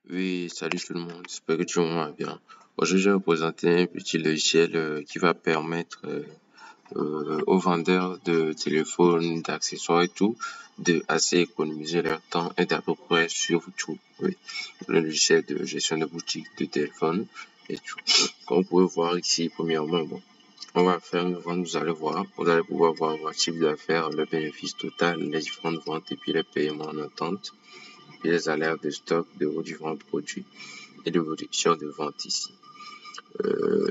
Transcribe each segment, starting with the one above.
Oui, salut tout le monde, j'espère que tu vas bien. Aujourd'hui, je vais vous présenter un petit logiciel qui va permettre aux vendeurs de téléphones, d'accessoires et tout, de assez économiser leur temps et d'à peu près sur tout. Oui, le logiciel de gestion de boutique de téléphone et tout. Comme vous pouvez voir ici, premièrement, bon, on va faire une vente, vous allez voir, vous allez pouvoir voir votre chiffre d'affaires, le bénéfice total, les différentes ventes et puis les paiements en attente, et les alertes de stock de vos différents produits et de l'évolution de vente ici.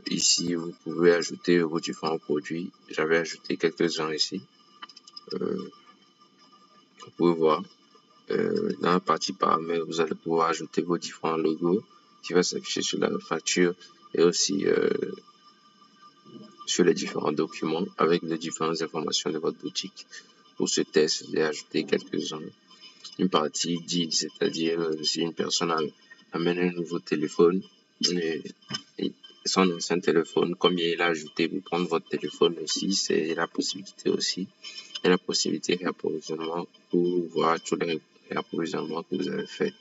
Ici, vous pouvez ajouter vos différents produits. J'avais ajouté quelques-uns ici. Vous pouvez voir. Dans la partie paramètres, vous allez pouvoir ajouter vos différents logos qui va s'afficher sur la facture et aussi sur les différents documents avec les différentes informations de votre boutique. Pour ce test, j'ai ajouté quelques-uns. Une partie deal, c'est-à-dire si une personne amène un nouveau téléphone, et son ancien téléphone, combien il a ajouté pour prendre votre téléphone aussi, c'est la possibilité aussi. Et la possibilité de réapprovisionnement pour voir tous les réapprovisionnements que vous avez fait.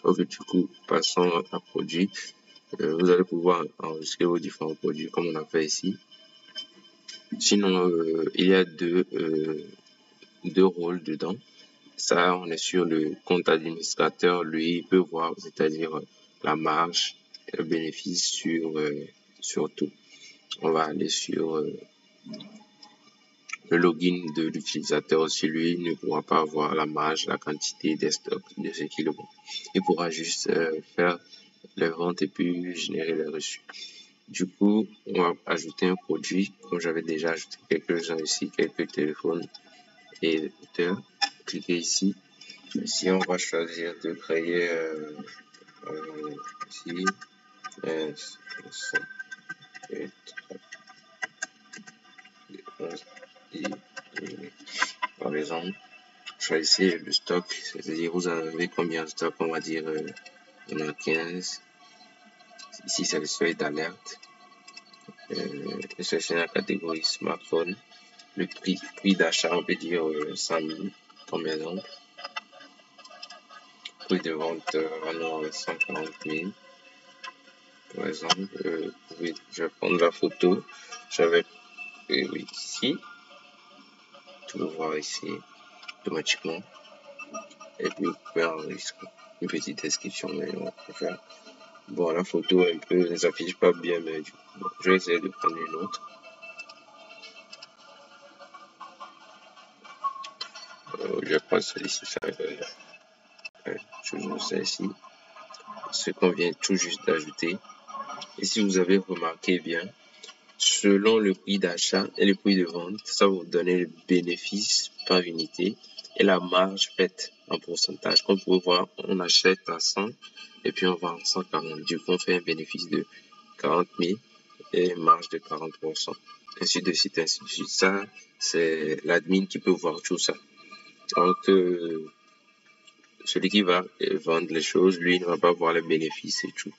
Ok, du coup, passons à produit. Vous allez pouvoir enregistrer vos différents produits comme on a fait ici. Sinon, il y a deux rôles dedans. Ça, on est sur le compte administrateur. Lui, il peut voir, c'est-à-dire la marge et le bénéfice sur tout. On va aller sur le login de l'utilisateur. Aussi, lui ne pourra pas avoir la marge, la quantité des stocks de ce qu'il vend. Il pourra juste faire les ventes et puis générer les reçus. Du coup, on va ajouter un produit, comme j'avais déjà ajouté quelques-uns ici, quelques téléphones et écouteurs. Cliquez ici. Ici, on va choisir de créer ici, par exemple, choisissez le stock, c'est-à-dire vous en avez combien de stock, on va dire on a 15. Ici, c'est le seuil d'alerte. Sélectionnez la catégorie smartphone. Le prix d'achat, on peut dire 100 000 comme exemple. Prix de vente, 140 000. Par exemple, je vais prendre la photo. J'avais ici. Tout le voir ici automatiquement. Et puis vous pouvez enregistrer une petite description. Mais on peut faire. Bon, la photo un peu ne s'affiche pas bien, mais du coup, bon, je vais essayer de prendre une autre. Je vais prendre celui-ci. Toujours celle-ci. Ce qu'on vient tout juste d'ajouter. Et si vous avez remarqué bien, selon le prix d'achat et le prix de vente, ça va vous donner le bénéfice par unité et la marge faite en pourcentage. Comme vous pouvez voir, on achète à 100 et puis on vend à 140. Du coup, on fait un bénéfice de 40 000 et une marge de 40%. Ainsi de suite, ainsi de suite. Ça, c'est l'admin qui peut voir tout ça. Donc, celui qui va vendre les choses, lui, ne va pas voir les bénéfices et tout.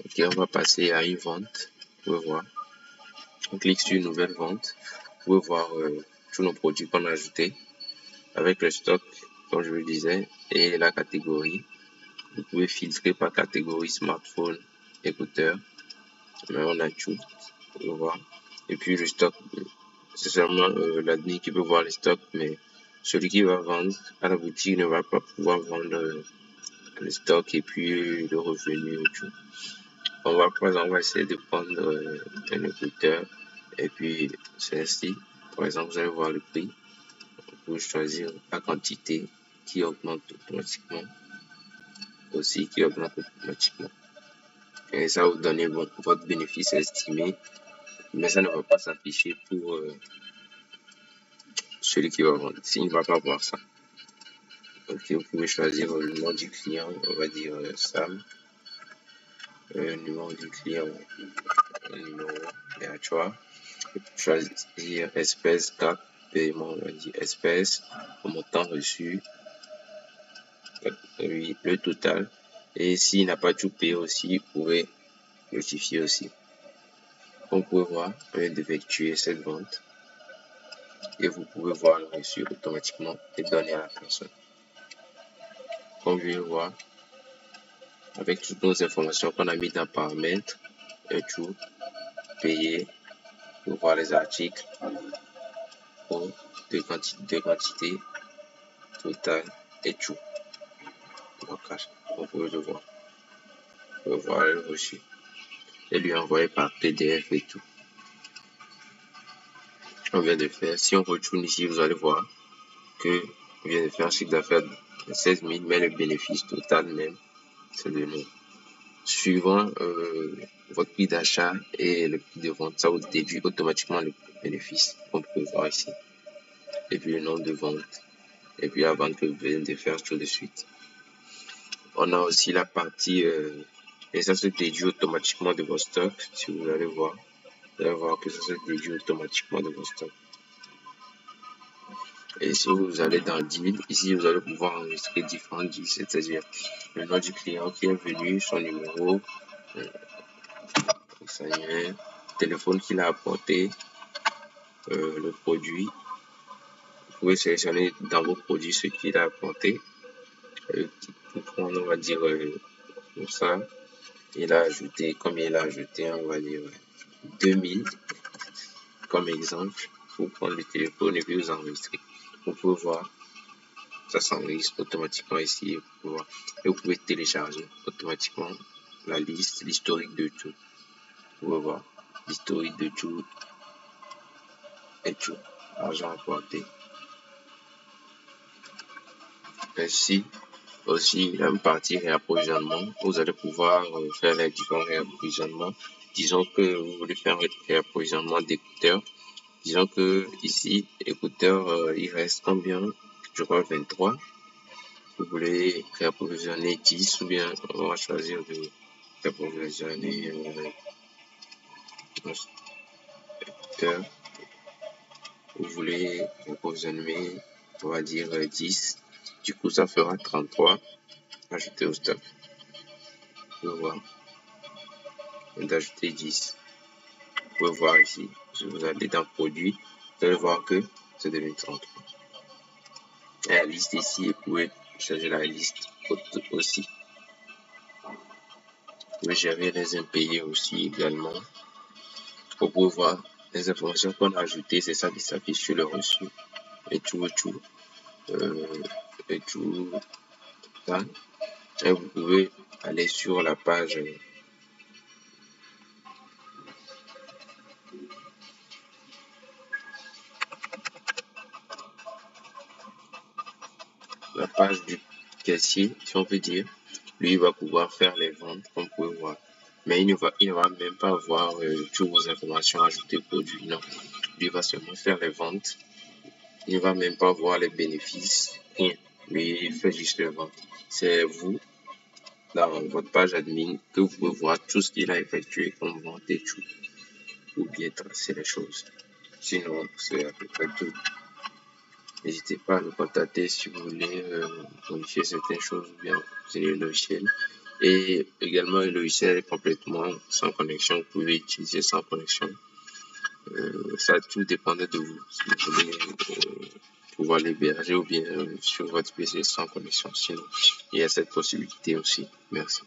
Ok, on va passer à une vente. Vous pouvez voir. On clique sur une nouvelle vente. Vous pouvez voir tous nos produits qu'on a ajoutés avec le stock, comme je vous le disais, et la catégorie. Vous pouvez filtrer par catégorie smartphone, écouteur. Mais on a tout. Vous pouvez voir. Et puis le stock, c'est seulement l'admin qui peut voir le stock, mais celui qui va vendre à la boutique ne va pas pouvoir vendre le stock et puis le revenu et tout. On va essayer de prendre un écouteur et puis celle-ci. Par exemple, vous allez voir le prix. Vous pouvez choisir la quantité qui augmente automatiquement. Aussi qui augmente automatiquement. Et ça va vous donner votre bénéfice estimé. Mais ça ne va pas s'afficher pour celui qui va vendre. S'il ne va pas voir ça. Ok, vous pouvez choisir le nom du client. On va dire Sam. Le numéro du client. Un numéro aléatoire. Choisir espèce, carte, paiement, on va dire espèce, le montant reçu, oui, le total. Et s'il n'a pas tout payé aussi, vous pouvez notifier aussi. Comme vous pouvez voir, on vient d'effectuer cette vente. Et vous pouvez voir le reçu automatiquement et donner à la personne. Comme vous pouvez voir, avec toutes nos informations qu'on a mis dans paramètres et tout, payer, pour voir les articles, de quantité totale et tout. On peut le voir. On peut voir le reçu et lui envoyer par PDF et tout. On vient de faire. Si on retourne ici, vous allez voir que on vient de faire un chiffre d'affaires de 16 000, mais le bénéfice total même, c'est de 9. Suivant votre prix d'achat et le prix de vente, ça vous déduit automatiquement le bénéfice qu'on peut voir ici. Et puis le nombre de ventes. Et puis la vente que vous venez de faire tout de suite. On a aussi la partie, et ça se déduit automatiquement de vos stocks. Si vous allez voir, vous allez voir que ça se déduit automatiquement de vos stocks. Et si vous allez dans deal, ici vous allez pouvoir enregistrer différents deals, c'est-à-dire le nom du client qui est venu, son numéro, le téléphone qu'il a apporté, le produit. Vous pouvez sélectionner dans vos produits ce qu'il a apporté. Pour prendre, on va dire comme ça, il a ajouté, combien il a ajouté, on va dire 2000 comme exemple. Pour prendre le téléphone et puis vous enregistrer. Vous pouvez voir, ça s'enregistre automatiquement ici. Et vous pouvez télécharger automatiquement la liste, l'historique de tout. Vous pouvez voir l'historique de tout et tout. Argent apporté. Ainsi, aussi, il y a une partie réapprovisionnement. Vous allez pouvoir faire les différents réapprovisionnements. Disons que vous voulez faire un réapprovisionnement d'écouteurs. Disons que ici, écouteurs, il reste combien? Je crois 23. Vous voulez réapprovisionner 10 ou bien on va choisir de réapprovisionner écouteurs. Vous voulez réapprovisionner, on va dire 10. Du coup, ça fera 33. Ajouter au stock. Vous pouvez voir. D'ajouter 10. Vous pouvez voir ici. Si vous allez dans produit, vous allez voir que c'est devenu 33. Et la liste ici, vous pouvez changer la liste aussi. Vous pouvez gérer les impayés aussi également. Vous pouvez voir les informations qu'on a ajoutées, c'est ça qui s'affiche sur le reçu. Et tout. Et tout. Ça. Et vous pouvez aller sur la page du caissier, si on peut dire. Lui, il va pouvoir faire les ventes, comme vous pouvez voir. Mais il ne va même pas voir toutes vos informations ajoutées au produit. Non. Lui, il va seulement faire les ventes. Il ne va même pas voir les bénéfices. Rien. Lui, il fait juste les ventes. C'est vous, dans votre page admin, que vous pouvez voir tout ce qu'il a effectué comme vente et tout. Ou bien tracer les choses. Sinon, c'est à peu près tout. N'hésitez pas à nous contacter si vous voulez modifier certaines choses ou bien utiliser le logiciel. Et également, le logiciel est complètement sans connexion. Vous pouvez l'utiliser sans connexion. Ça tout dépendait de vous. Si vous voulez pouvoir l'héberger ou bien sur votre PC sans connexion. Sinon, il y a cette possibilité aussi. Merci.